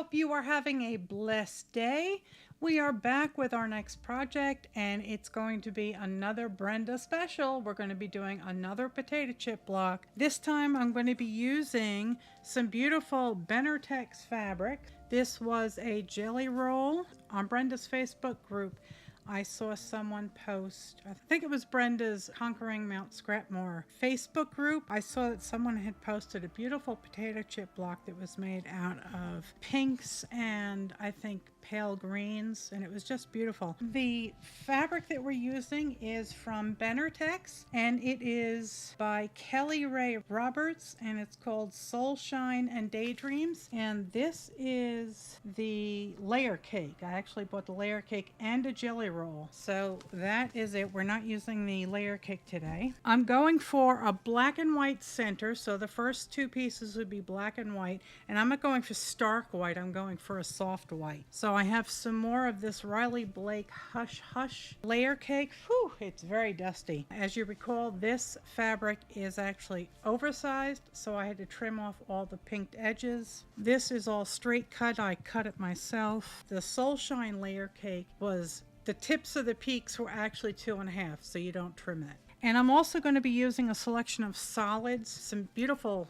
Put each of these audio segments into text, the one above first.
hope you are having a blessed day. We are back with our next project, and it's going to be another Brenda special. We're going to be doing another potato chip block. This time I'm going to be using some beautiful Benartex fabric. This was a jelly roll. On Brenda's Facebook group, I saw someone post, I think it was Brenda's Conquering Mount Scrapmore Facebook group. I saw that someone had posted a beautiful potato chip block that was made out of pinks and I think pale greens, and it was just beautiful. The fabric that we're using is from Benartex, and it is by Kelly Ray Roberts, and it's called Soul Shine and Daydreams. And this is the layer cake. I actually bought the layer cake and a jelly roll. So that is it. We're not using the layer cake today. I'm going for a black and white center. So the first two pieces would be black and white, and I'm not going for stark white. I'm going for a soft white. So I have some more of this Riley Blake Hush Hush layer cake. Whew, it's very dusty. As you recall, this fabric is actually oversized, so I had to trim off all the pinked edges. This is all straight cut. I cut it myself. The Soul Shine layer cake was, the tips of the peaks were actually 2.5, so you don't trim it. And I'm also going to be using a selection of solids, some beautiful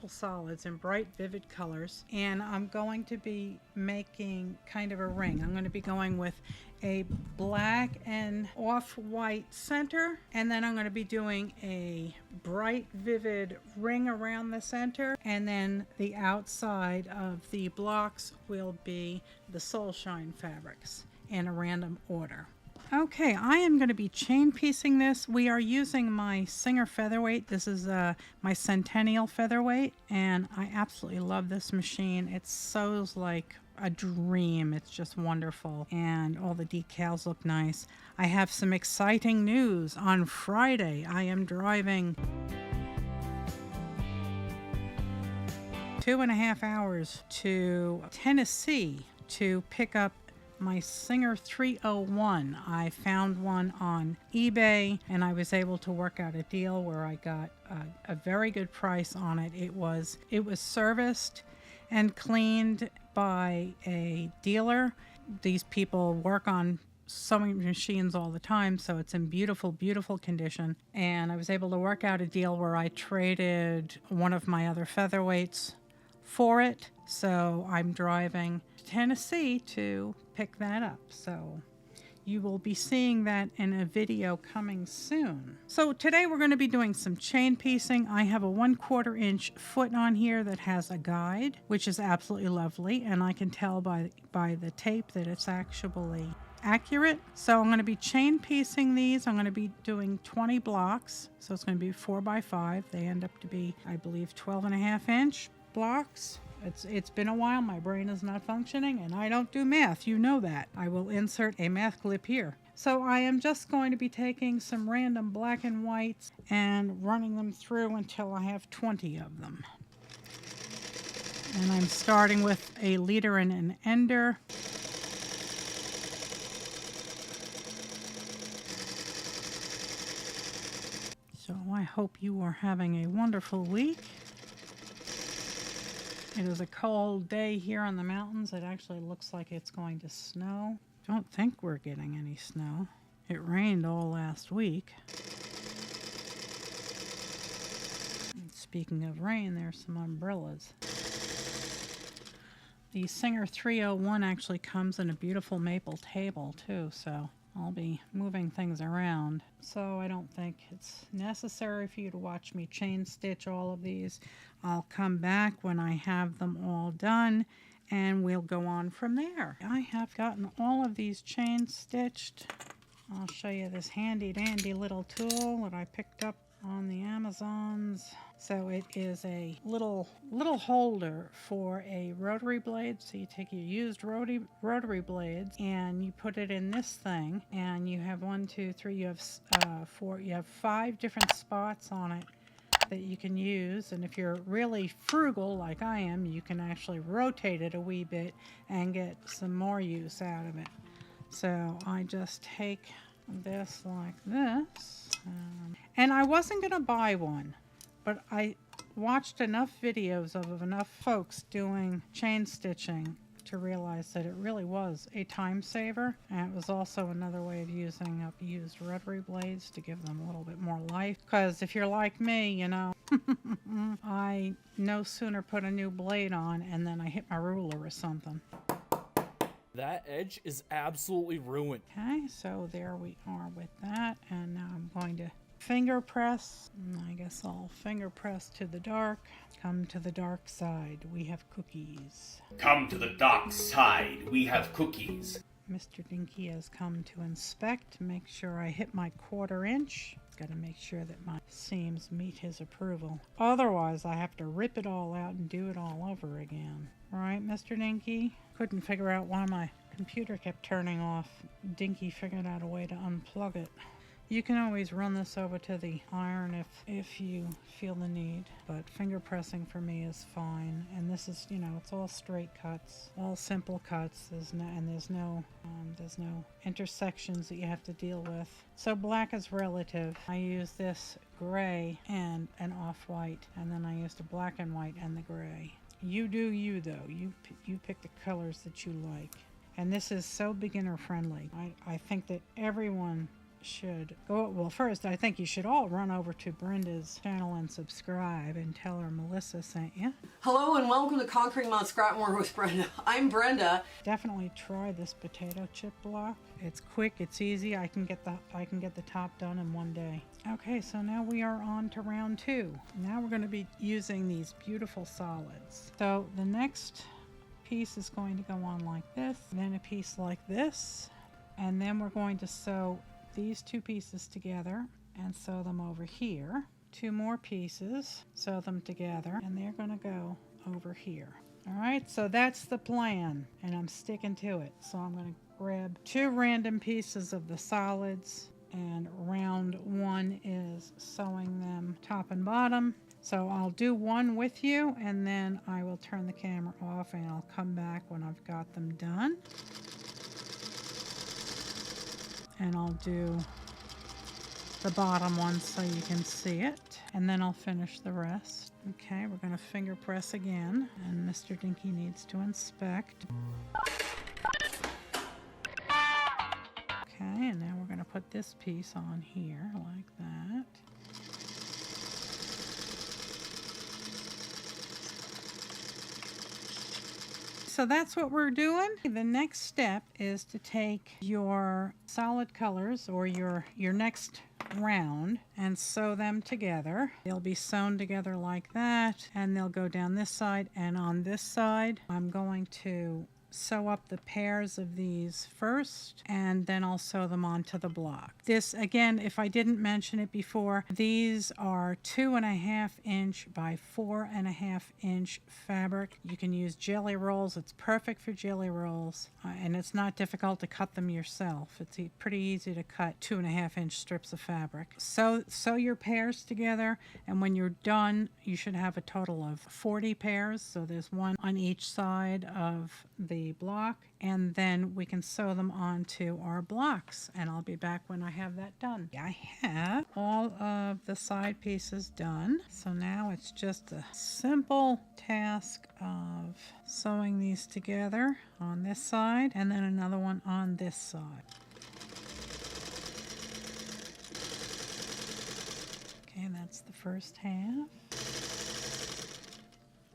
solids in bright vivid colors, and I'm going to be making kind of a ring. I'm going to be going with a black and off-white center, and then I'm going to be doing a bright vivid ring around the center, and then the outside of the blocks will be the Soul Shine fabrics in a random order. Okay, I am going to be chain piecing this. We are using my Singer featherweight. This is my Centennial featherweight, and I absolutely love this machine. It sews like a dream. It's just wonderful, and all the decals look nice. I have some exciting news. On Friday, I am driving 2.5 hours to Tennessee to pick up my Singer 301. I found one on eBay, and I was able to work out a deal where I got a very good price on it. It was serviced and cleaned by a dealer. These people work on sewing machines all the time, so it's in beautiful condition. And I was able to work out a deal where I traded one of my other featherweights for it. So I'm driving to Tennessee to pick that up. So you will be seeing that in a video coming soon. So today we're going to be doing some chain piecing. I have a 1/4 inch foot on here that has a guide, which is absolutely lovely, and I can tell by the tape that it's actually accurate. So I'm going to be chain piecing these. I'm going to be doing 20 blocks. So it's going to be 4x5. They end up to be, I believe, 12.5 inch blocks. It's been a while. My brain is not functioning, and I don't do math. You know that. I will insert a math clip here. So I am just going to be taking some random black and whites and running them through until I have 20 of them. And I'm starting with a leader and an ender. So I hope you are having a wonderful week. It is a cold day here on the mountains. It actually looks like it's going to snow. Don't think we're getting any snow. It rained all last week. And speaking of rain, there's some umbrellas. The Singer 301 actually comes in a beautiful maple table too, so I'll be moving things around. So I don't think it's necessary for you to watch me chain stitch all of these. I'll come back when I have them all done, and we'll go on from there. I have gotten all of these chain stitched. I'll show you this handy dandy little tool that I picked up on the Amazons. So it is a little holder for a rotary blade. So you take your used rotary blades and you put it in this thing, and you have 1, 2, 3, you have 4, you have 5 different spots on it that you can use. And if you're really frugal like I am, you can actually rotate it a wee bit and get some more use out of it. So I just take this like this, and I wasn't going to buy one, but I watched enough videos of enough folks doing chain stitching to realize that it really was a time saver, and it was also another way of using up used rotary blades to give them a little bit more life. Because if you're like me, you know, I no sooner put a new blade on and then I hit my ruler or something. That edge is absolutely ruined. Okay, so there we are with that, and now I'm going to finger press. I guess I'll finger press to the dark. Come to the dark side, we have cookies. Come to the dark side, we have cookies. Mr. Dinky has come to inspect, make sure I hit my 1/4 inch. Got to make sure that my seams meet his approval. Otherwise, I have to rip it all out and do it all over again. All right, Mr. Dinky? Couldn't figure out why my computer kept turning off. Dinky figured out a way to unplug it. You can always run this over to the iron if you feel the need, but finger pressing for me is fine. And this is, you know, it's all straight cuts, all simple cuts. There's no intersections that you have to deal with. So black is relative. I use this gray and an off-white, and then I used a black and white and the gray. You do you though. You pick the colors that you like. And this is so beginner friendly. I think that everyone should go. Well, first, I think you should all run over to Brenda's channel and subscribe and tell her Melissa sent you. Hello and welcome to Conquering Mount Scrapmore with Brenda. I'm Brenda. Definitely try this potato chip block. It's quick, it's easy. I can get the top done in one day. Okay, so now we are on to round 2. Now we're going to be using these beautiful solids. So the next piece is going to go on like this, then a piece like this, and then we're going to sew these 2 pieces together and sew them over here. 2 more pieces, sew them together, and they're going to go over here. All right, so that's the plan, and I'm sticking to it. So I'm going to grab 2 random pieces of the solids, and round 1 is sewing them top and bottom. So I'll do one with you, and then I will turn the camera off and I'll come back when I've got them done. And I'll do the bottom one so you can see it, and then I'll finish the rest. Okay, we're going to finger press again, and Mr. Dinky needs to inspect. Okay, and now we're going to put this piece on here like that. So that's what we're doing. The next step is to take your solid colors or your next round and sew them together. They'll be sewn together like that, and they'll go down this side, and on this side I'm going to sew up the pairs of these first, and then I'll sew them onto the block. This, again, if I didn't mention it before, these are 2.5 inch by 4.5 inch fabric. You can use jelly rolls. It's perfect for jelly rolls, and it's not difficult to cut them yourself. It's pretty easy to cut 2.5 inch strips of fabric. Sew your pairs together, and when you're done, you should have a total of 40 pairs. So there's one on each side of the block, and then we can sew them onto our blocks, and I'll be back when I have that done. I have all of the side pieces done, so now it's just a simple task of sewing these together on this side and then another one on this side. Okay, that's the first half.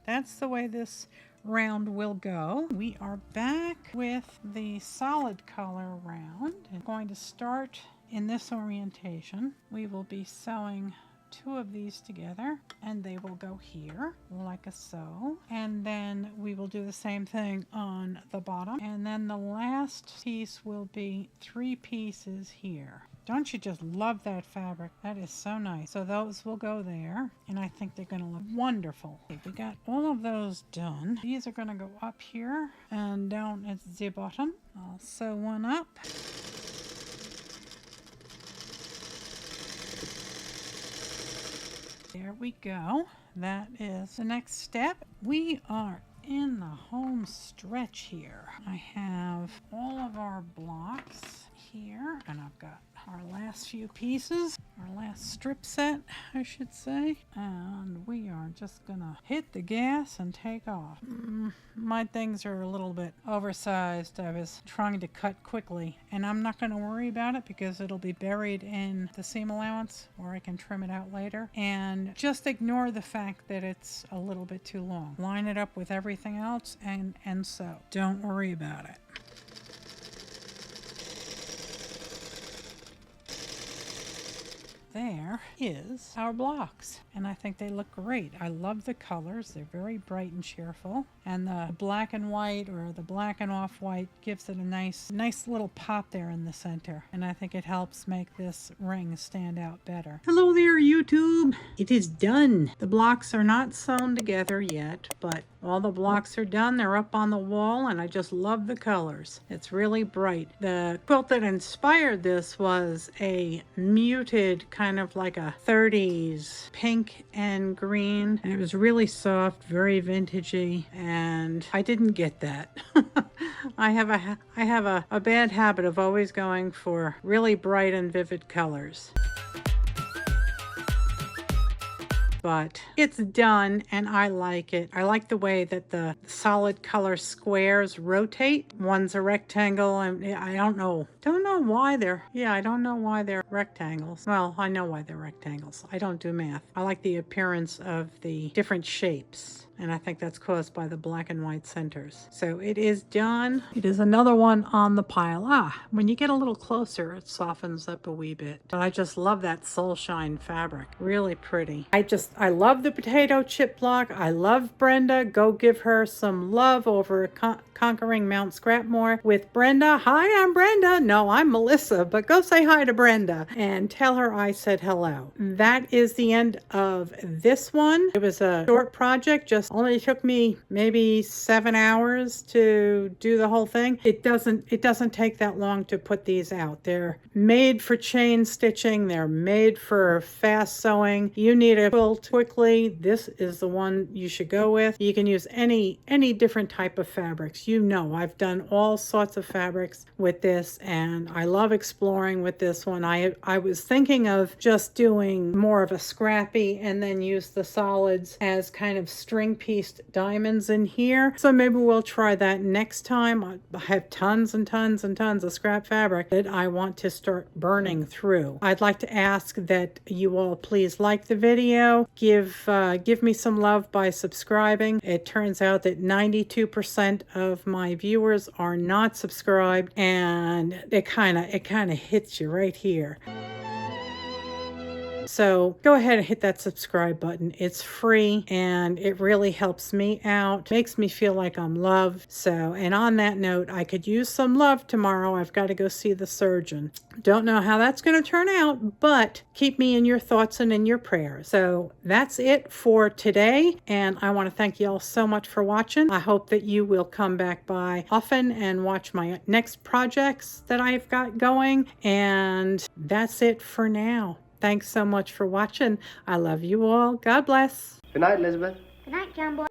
That's the way this round will go. We are back with the solid color round. I'm going to start in this orientation. We will be sewing 2 of these together, and they will go here like a so, and then we will do the same thing on the bottom, and then the last piece will be 3 pieces here. Don't you just love that fabric? That is so nice. So those will go there, and I think they're going to look wonderful. Okay, we got all of those done. These are going to go up here and down at the bottom. I'll sew one up. There we go. That is the next step. We are in the home stretch here. I have all of our blocks here, and I've got our last few pieces, our last strip set, I should say, and we are just gonna hit the gas and take off. My things are a little bit oversized. I was trying to cut quickly, and I'm not gonna worry about it because it'll be buried in the seam allowance where I can trim it out later, and just ignore the fact that it's a little bit too long. Line it up with everything else and sew. Don't worry about it. There is our blocks, and I think they look great. I love the colors. They're very bright and cheerful, and the black and white or the black and off-white gives it a nice little pop there in the center, and I think it helps make this ring stand out better. Hello there, YouTube. It is done. The blocks are not sewn together yet, but all the blocks are done. They're up on the wall, and I just love the colors. It's really bright. The quilt that inspired this was a muted kind of like a 30s pink and green. And it was really soft, very vintagey, and I didn't get that. I have a bad habit of always going for really bright and vivid colors. But it's done, and I like it. I like the way that the solid color squares rotate. One's a rectangle, and I don't know why I don't know why they're rectangles. Well, I know why they're rectangles. I don't do math. I like the appearance of the different shapes, and I think that's caused by the black and white centers. So it is done. It is another one on the pile. When you get a little closer, it softens up a wee bit. But I just love that soul shine fabric. Really pretty. I love the potato chip block. I love Brenda. Go give her some love over Conquering Mount Scrapmore with Brenda. Hi, I'm Brenda. No, I'm Melissa, but go say hi to Brenda and tell her I said hello. That is the end of this one. It was a short project, just only took me maybe 7 hours to do the whole thing. It doesn't take that long to put these out. They're made for chain stitching. They're made for fast sewing. You need a quilt quickly. This is the one you should go with. You can use any different type of fabrics. You know, I've done all sorts of fabrics with this, and I love exploring with this one. I was thinking of just doing more of a scrappy and then use the solids as kind of string pieced diamonds in here. So maybe we'll try that next time. I have tons and tons and tons of scrap fabric that I want to start burning through. I'd like to ask that you all please like the video. Give me some love by subscribing. It turns out that 92% of my viewers are not subscribed, and it kind of hits you right here. So go ahead and hit that subscribe button. It's free, and it really helps me out, makes me feel like I'm loved. So, and on that note, I could use some love tomorrow. I've got to go see the surgeon. Don't know how that's going to turn out, but keep me in your thoughts and in your prayers. So that's it for today, and I want to thank you all so much for watching. I hope that you will come back by often and watch my next projects that I've got going, and that's it for now. Thanks so much for watching. I love you all. God bless. Good night, Elizabeth. Good night, John Boy.